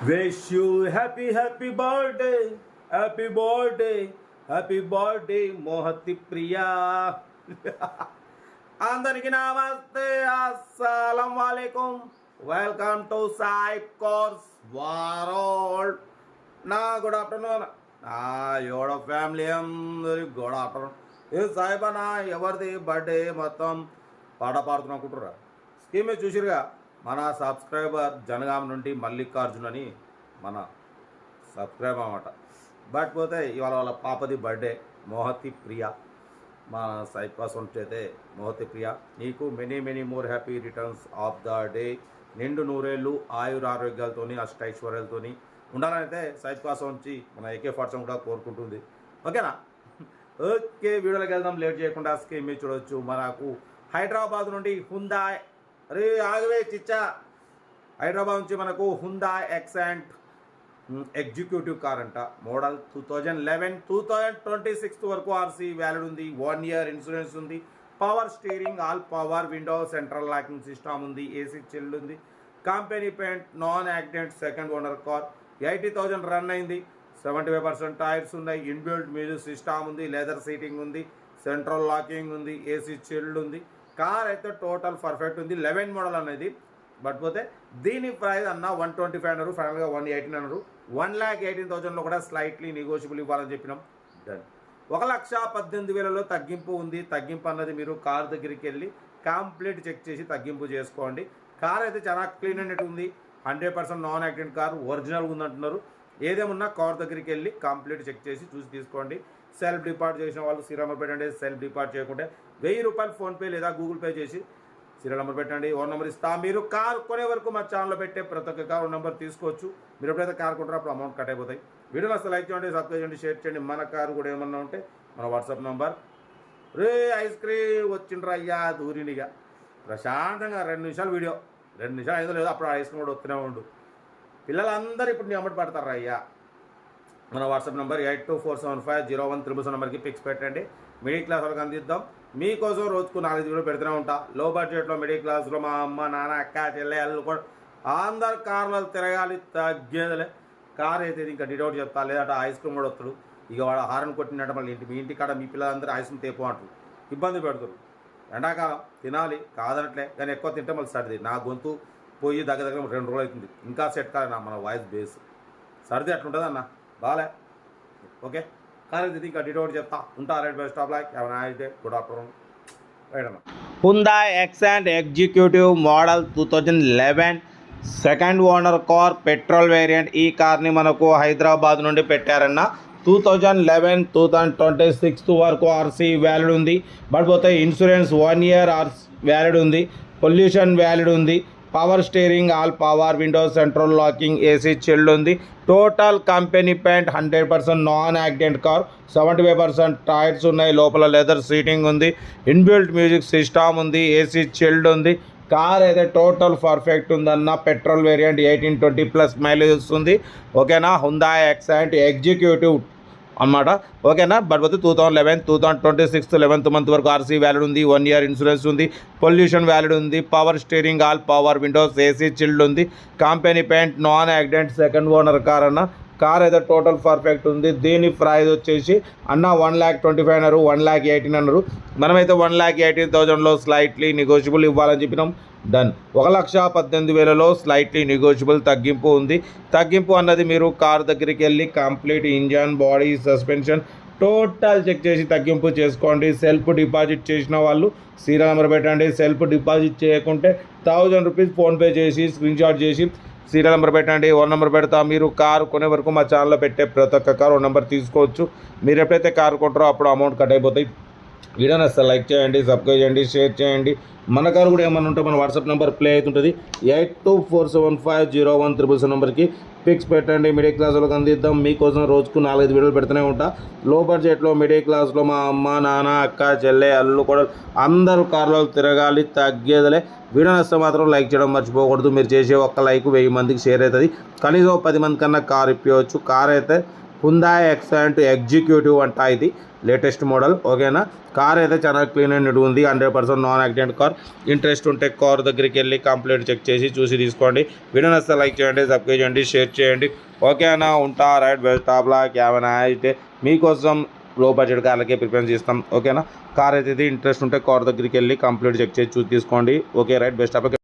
Wish you happy birthday, happy birthday, Mohati Priya. అందరికి నమస్తే, అస్సలం వాలేకుం. Welcome to Saib cars world. Good afternoon. యోడ ఫ్యామిలీ అందరి గుడ్ ఆఫ్టర్నూన్. ఏ సాయిబ్ అన్న ఎవరిది బర్త్డే మొత్తం పాట పాడుతున్నా అనుకుంటురా? స్కీమ్ చూసిరుగా, మన సబ్స్క్రైబర్ జనగాం నుండి మల్లికార్జున్ అని మన సబ్స్క్రైబర్ అన్నమాట. బట్ పోతే ఇవాళ వాళ్ళ పాపది బర్త్డే, మోహతి ప్రియ. మా సైడ్ కోసం అయితే మోహతి ప్రియ, నీకు many more happy returns of the day. నిండు నూరేళ్ళు ఆయుర ఆరోగ్యాలతో అష్టైశ్వర్యాలతో ఉండాలని అయితే సైడ్ కోసం వచ్చి మన AK-47 కూడా కోరుకుంటుంది. ఓకేనా? ఓకే, వీడియోలోకి వెళ్దాం లేట్ చేయకుండా. స్కీమ్ మీద చూడవచ్చు. మనకు హైదరాబాద్ నుండి హుందాయ్, అరే ఆగవే చిచ్చా, హైదరాబాద్ నుంచి మనకు హుందాయ్ ఎక్సెంట్ ఎగ్జిక్యూటివ్ కార్ అంట. మోడల్ 2011 2026 వరకు ఆర్సీ వ్యాలిడ్ ఉంది. 1 year ఇన్సూరెన్స్ ఉంది. Power steering, all power window, central locking system ఉంది. ఏసీ చిల్డ్ ఉంది. Company paint, non accident, second owner car. 80,000 run అయింది. 75% టైర్స్ ఉన్నాయి. ఇన్బిల్ట్ మ్యూజిక్ సిస్టమ్ ఉంది. లెదర్ సీటింగ్ ఉంది. సెంట్రల్ లాకింగ్ ఉంది. ఏసీ చిల్డ్ ఉంది. కార్ అయితే టోటల్ పర్ఫెక్ట్ ఉంది. 11 మోడల్ అనేది. బట్ పోతే దీని ప్రైస్ అన్న 125 అన్నారు, ఫైనల్గా 118 అన్నారు. 1,18,000లో కూడా స్లైట్లీ నెగోషియబుల్ ఇవ్వాలని చెప్పినాం. డన్. 1,18,000లో తగ్గింపు ఉంది. తగ్గింపు అన్నది మీరు కార్ దగ్గరికి వెళ్ళి కంప్లీట్ చెక్ చేసి తగ్గింపు చేసుకోండి. కార్ అయితే చాలా క్లీన్ అన్నట్టు ఉంది. 100% నాన్ యాక్సిడెంట్ కార్, ఒరిజినల్ ఉందంటున్నారు. ఏదేమున్నా కార్ దగ్గరికి వెళ్ళి కంప్లీట్ చెక్ చేసి చూసి తీసుకోండి. సెల్ఫ్ డిపార్ట్ చేసిన వాళ్ళు సీరియల్ నెంబర్ పెట్టండి. సెల్ఫ్ డిపార్ట్ చేయకుంటే 1000 రూపాయలు ఫోన్పే లేదా గూగుల్ పే చేసి సీరియల్ నెంబర్ పెట్టండి. ఓన్ నెంబర్ ఇస్తా. మీరు కార్ కొనే వరకు మా ఛానల్లో పెట్టే ప్రతి ఒక్క కార్ నెంబర్ తీసుకోవచ్చు. మీరు ఎప్పుడైతే కార్ కొంటారో అప్పుడు అమౌంట్ కట్ అయిపోతాయి. వీడియోని అసలు లైక్ చేయండి, సబ్స్క్రైబ్ చేయండి, షేర్ చేయండి. మన కారు కూడా ఏమన్నా ఉంటే మన వాట్సాప్ నెంబర్. రే ఐస్ క్రీమ్ వచ్చిండ్రా అయ్యా, దూరినిగా ప్రశాంతంగా 2 నిమిషాలు వీడియో, 2 నిమిషాలు అయిందో లేదో అప్పుడు ఐస్ క్రీమ్ కూడా వస్తూనే ఉండు. పిల్లలందరూ ఇప్పుడు నీ అమ్మటి పడతారా అయ్యా. మన వాట్సాప్ నెంబర్ 82475017 నెంబర్కి పిక్స్ పెట్టండి. మిడిల్ క్లాస్ వాళ్ళకి అందిద్దాం. మీకోసం రోజుకు 4 వీడియో పెడుతూనే ఉంటా. లో బడ్జెట్లో మిడిల్ క్లాస్లో మా అమ్మ నాన్న అక్క చెల్లె అల్లు కూడా అందరు కార్లు తిరగాలి, తగ్గేదిలే. కార్ అయితే ఇంకా డిటౌట్ చెప్తా, లేదంటే ఐస్ క్రీమ్ కూడా వస్తాడు. ఇక వాడు హారన్ కొట్టినట్టు మళ్ళీ మీ ఇంటి కాడ మీ పిల్లలందరూ ఐస్ క్రీమ్ తేపు అంటారు, ఇబ్బంది పెడతారు. ఎండాకాలం తినాలి కాదనట్లే, కానీ ఎక్కువ తింటే మళ్ళీ సర్ది. నా గొంతు పోయి దగ్గర 2 రోజులు అవుతుంది, ఇంకా సెట్ కాదు మన వాయిస్ బేస్. సర్ది అట్లుంటుంది అన్న, బాలే. ఓకే, కానీ ఇంకా డిటౌట్ చెప్తా ఉంటా. రైట్ బై స్టాప్ లైక్ ఏమైనా అయితే గుడ్ ఆఫ్టర్నూన్. రైట్ అన్న. Hyundai Accent executive model 2011 second owner car, petrol variant. ఈ కార్ని మనకు హైదరాబాద్ నుండి పెట్టారన్న. 2011 2026 వరకు ఆర్సీ వ్యాలిడ్ ఉంది. బట్ పోతే ఇన్సూరెన్స్ 1 year వ్యాలిడ్ ఉంది. పొల్యూషన్ వ్యాలిడ్ ఉంది. Power steering, all power window, central locking, AC chilled ఉంది. Total company paint, 100% non accident car. 75% tyres ఉన్నాయి. లోపల లెదర్ సీటింగ్ ఉంది. ఇన్బిల్ట్ మ్యూజిక్ సిస్టమ్ ఉంది. ఏసీ చిల్డ్ ఉంది. కార్ అయితే టోటల్ పర్ఫెక్ట్ ఉందన్న. పెట్రోల్ వేరియంట్ 18-20+ మైలేజ్ వస్తుంది. ఓకేనా? హుందాయ్ ఎక్సెంట్ ఎగ్జిక్యూటివ్ అన్నమాట. ఓకేనా? బట్ పోతే 2011 2026 11th మంత్ వరకు ఆర్సీ వ్యాలిడ్ ఉంది. 1 year ఇన్సూరెన్స్ ఉంది. పొల్యూషన్ వ్యాలిడ్ ఉంది. Power steering, all power windows, AC chilled ఉంది. Company paint, non accident, second owner car అన్న. కార్ అయితే టోటల్ పర్ఫెక్ట్ ఉంది. దీని ప్రైస్ వచ్చేసి అన్న 1,25,000 అన్నారు, 1,18,000 అన్నారు. మనమైతే 1,18,000లో స్లైట్లీ నెగోషియబుల్ ఇవ్వాలని చెప్పినాం. డన్. 1,18,000లో స్లైట్లీ నెగోషియబుల్ తగ్గింపు ఉంది. తగ్గింపు అన్నది మీరు కార్ దగ్గరికి వెళ్ళి complete engine, body, suspension total check చేసి తగ్గింపు చేసుకోండి. సెల్ఫ్ డిపాజిట్ చేసిన వాళ్ళు సీరియల్ నెంబర్ పెట్టండి. సెల్ఫ్ డిపాజిట్ చేయకుంటే 1,000 రూపీస్ ఫోన్పే చేసి స్క్రీన్ షాట్ చేసి సీరియల్ నెంబర్ పెట్టండి. ఓన్ నెంబర్ పెడతా. మీరు కారు కొనే వరకు మా ఛానల్లో పెట్టే ప్రతి ఒక్క కారు ఓన్ నెంబర్ తీసుకోవచ్చు. మీరు ఎప్పుడైతే కారు కొంటారో అప్పుడు అమౌంట్ కట్ అయిపోతాయి. వీడియోని అసలు లైక్ చేయండి, సబ్స్క్రైబ్ చేయండి, షేర్ చేయండి. మన కారు కూడా ఏమన్నా ఉంటే మన వాట్సాప్ నెంబర్ ప్లే అవుతుంటుంది. 82475017 నెంబర్కి పిక్స్ పెట్టండి. మిడిల్ క్లాస్ వాళ్ళకి అందిద్దాం. మీకోసం రోజుకు 4-5 వీడియోలు పెడుతూనే ఉంటా. లో బడ్జెట్లో మిడిల్ క్లాస్లో మా అమ్మ నాన్న అక్క చెల్లె అల్లు కూడా అందరూ కార్లో తిరగాలి, తగ్గేదలే. వీడియో నచ్చితే మాత్రం లైక్ చేయడం మర్చిపోకూడదు. మీరు చేసే ఒక్క లైక్ 1000 మందికి షేర్ అవుతుంది. కనీసం 10 మంది కన్నా కార్ ఇప్పించవచ్చు. కార్ అయితే హుందాయ్ ఎక్సెంట్ ఎగ్జిక్యూటివ్ అంట, ఇది లేటెస్ట్ మోడల్. ఓకేనా, కార్ అయితే చాలా క్లీన్ అండ్ ఉంది, 100% నాన్ యాక్సిడెంట్ కార్. ఇంట్రెస్ట్ ఉంటే కార్ దగ్గరికి వెళ్ళి కంప్లీట్ చెక్ చేసి చూసి తీసుకోండి. వీడియో నచ్చితే లైక్ చేయండి, సబ్స్క్రైబ్ చేయండి, షేర్ చేయండి. ఓకేనా, ఉంటా. Right, best of luck. ఏమైనా అయితే మీకోసం లో బడ్జెట్ కార్లకే ప్రిఫరెన్స్ ఇస్తాం. ఓకేనా, కార్ అయితే ఇంట్రెస్ట్ ఉంటే కార్ దగ్గరికి వెళ్ళి కంప్లీట్ చెక్ చేసి చూసి తీసుకోండి. Okay, right, best of luck.